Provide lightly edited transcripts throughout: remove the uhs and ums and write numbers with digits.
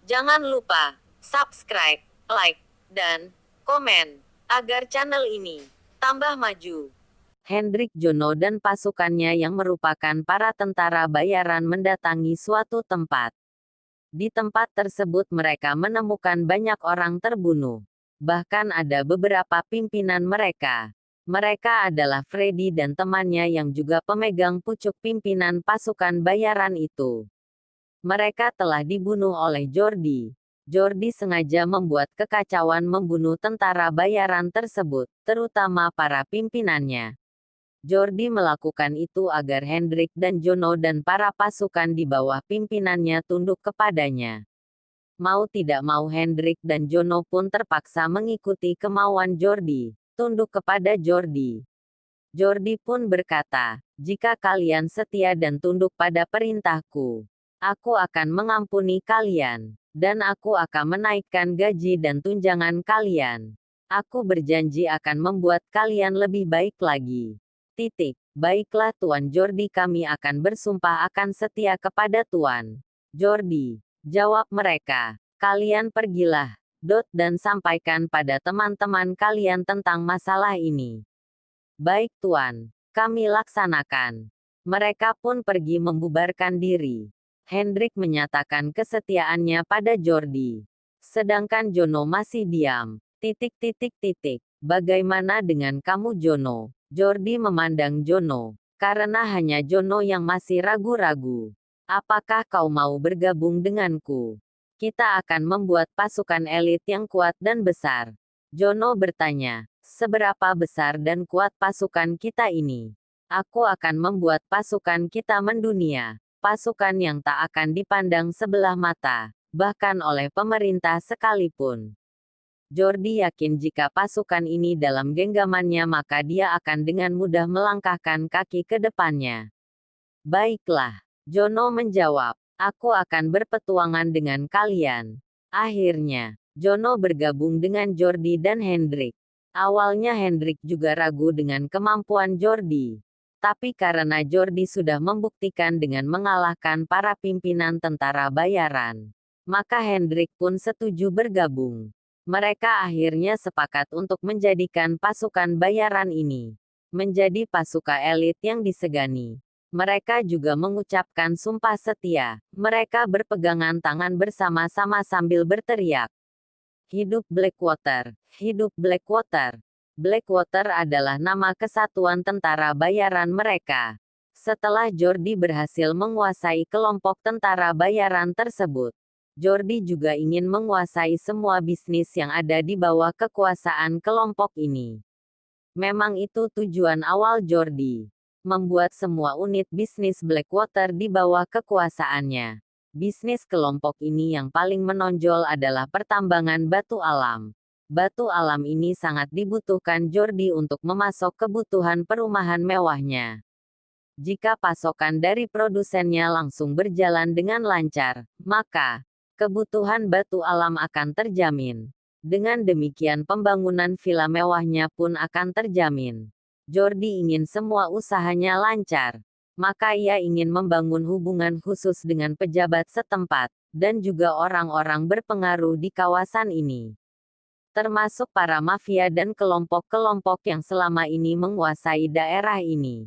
Jangan lupa subscribe, like, dan komen agar channel ini tambah maju. Hendrik Jono dan pasukannya yang merupakan para tentara bayaran mendatangi suatu tempat. Di tempat tersebut mereka menemukan banyak orang terbunuh. Bahkan ada beberapa pimpinan mereka. Mereka adalah Freddy dan temannya yang juga pemegang pucuk pimpinan pasukan bayaran itu. Mereka telah dibunuh oleh Jordi. Jordi sengaja membuat kekacauan membunuh tentara bayaran tersebut, terutama para pimpinannya. Jordi melakukan itu agar Hendrik dan Jono dan para pasukan di bawah pimpinannya tunduk kepadanya. Mau tidak mau Hendrik dan Jono pun terpaksa mengikuti kemauan Jordi, tunduk kepada Jordi. Jordi pun berkata, "Jika kalian setia dan tunduk pada perintahku, aku akan mengampuni kalian, dan aku akan menaikkan gaji dan tunjangan kalian. Aku berjanji akan membuat kalian lebih baik lagi. Baiklah Tuan Jordi, kami akan bersumpah akan setia kepada Tuan Jordi," jawab mereka. "Kalian pergilah, dan sampaikan pada teman-teman kalian tentang masalah ini." "Baik Tuan, kami laksanakan." Mereka pun pergi membubarkan diri. Hendrik menyatakan kesetiaannya pada Jordi. Sedangkan Jono masih diam. "Bagaimana dengan kamu Jono?" Jordi memandang Jono. Karena hanya Jono yang masih ragu-ragu. "Apakah kau mau bergabung denganku? Kita akan membuat pasukan elit yang kuat dan besar." Jono bertanya, "Seberapa besar dan kuat pasukan kita ini?" "Aku akan membuat pasukan kita mendunia. Pasukan yang tak akan dipandang sebelah mata, bahkan oleh pemerintah sekalipun." Jordi yakin jika pasukan ini dalam genggamannya maka dia akan dengan mudah melangkahkan kaki ke depannya. "Baiklah," Jono menjawab, "aku akan berpetualangan dengan kalian." Akhirnya, Jono bergabung dengan Jordi dan Hendrik. Awalnya Hendrik juga ragu dengan kemampuan Jordi. Tapi karena Jordi sudah membuktikan dengan mengalahkan para pimpinan tentara bayaran, maka Hendrik pun setuju bergabung. Mereka akhirnya sepakat untuk menjadikan pasukan bayaran ini menjadi pasukan elit yang disegani. Mereka juga mengucapkan sumpah setia. Mereka berpegangan tangan bersama-sama sambil berteriak, "Hidup Blackwater! Hidup Blackwater!" Blackwater adalah nama kesatuan tentara bayaran mereka. Setelah Jordi berhasil menguasai kelompok tentara bayaran tersebut, Jordi juga ingin menguasai semua bisnis yang ada di bawah kekuasaan kelompok ini. Memang itu tujuan awal Jordi. Membuat semua unit bisnis Blackwater di bawah kekuasaannya. Bisnis kelompok ini yang paling menonjol adalah pertambangan batu alam. Batu alam ini sangat dibutuhkan Jordi untuk memasok kebutuhan perumahan mewahnya. Jika pasokan dari produsennya langsung berjalan dengan lancar, maka kebutuhan batu alam akan terjamin. Dengan demikian pembangunan villa mewahnya pun akan terjamin. Jordi ingin semua usahanya lancar. Maka ia ingin membangun hubungan khusus dengan pejabat setempat, dan juga orang-orang berpengaruh di kawasan ini. Termasuk para mafia dan kelompok-kelompok yang selama ini menguasai daerah ini.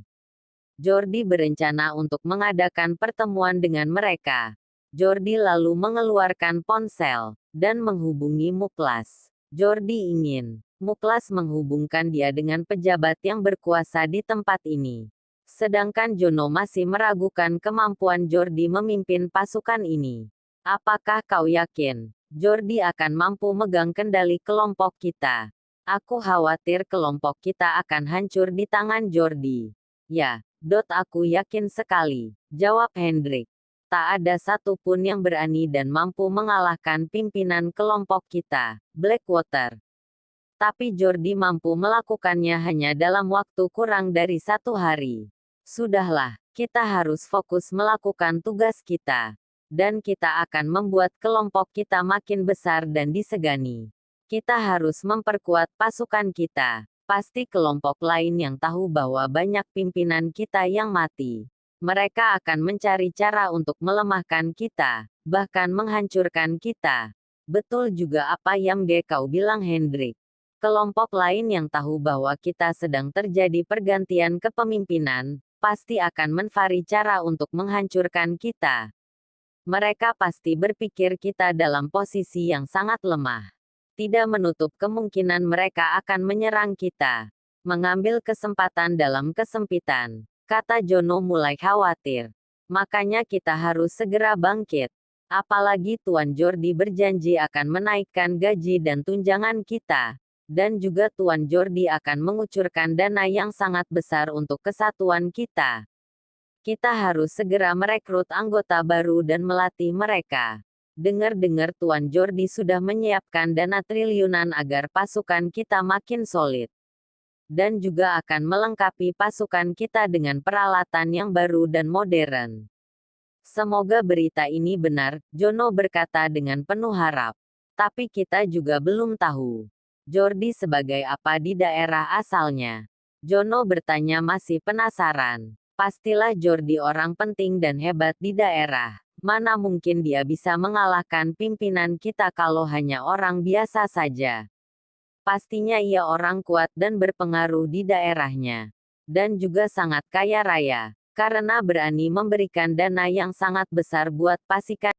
Jordi berencana untuk mengadakan pertemuan dengan mereka. Jordi lalu mengeluarkan ponsel dan menghubungi Muklas. Jordi ingin Muklas menghubungkan dia dengan pejabat yang berkuasa di tempat ini. Sedangkan Jono masih meragukan kemampuan Jordi memimpin pasukan ini. "Apakah kau yakin Jordi akan mampu megang kendali kelompok kita?" "Aku khawatir kelompok kita akan hancur di tangan Jordi." "Ya, aku yakin sekali," jawab Hendrik. "Tak ada satupun yang berani dan mampu mengalahkan pimpinan kelompok kita, Blackwater. Tapi Jordi mampu melakukannya hanya dalam waktu kurang dari 1 hari. Sudahlah, kita harus fokus melakukan tugas kita. Dan kita akan membuat kelompok kita makin besar dan disegani. Kita harus memperkuat pasukan kita. Pasti kelompok lain yang tahu bahwa banyak pimpinan kita yang mati. Mereka akan mencari cara untuk melemahkan kita, bahkan menghancurkan kita. Betul juga apa yang kau bilang Hendrik. Kelompok lain yang tahu bahwa kita sedang terjadi pergantian kepemimpinan, pasti akan mencari cara untuk menghancurkan kita. Mereka pasti berpikir kita dalam posisi yang sangat lemah. Tidak menutup kemungkinan mereka akan menyerang kita. Mengambil kesempatan dalam kesempitan, kata Jono mulai khawatir. Makanya kita harus segera bangkit. Apalagi Tuan Jordi berjanji akan menaikkan gaji dan tunjangan kita. Dan juga Tuan Jordi akan mengucurkan dana yang sangat besar untuk kesatuan kita. Kita harus segera merekrut anggota baru dan melatih mereka. Dengar-dengar Tuan Jordi sudah menyiapkan dana triliunan agar pasukan kita makin solid. Dan juga akan melengkapi pasukan kita dengan peralatan yang baru dan modern. Semoga berita ini benar, Jono berkata dengan penuh harap. Tapi kita juga belum tahu. Jordi sebagai apa di daerah asalnya? Jono bertanya masih penasaran. Pastilah Jordi orang penting dan hebat di daerah. Mana mungkin dia bisa mengalahkan pimpinan kita kalau hanya orang biasa saja. Pastinya ia orang kuat dan berpengaruh di daerahnya. Dan juga sangat kaya raya. Karena berani memberikan dana yang sangat besar buat pasukan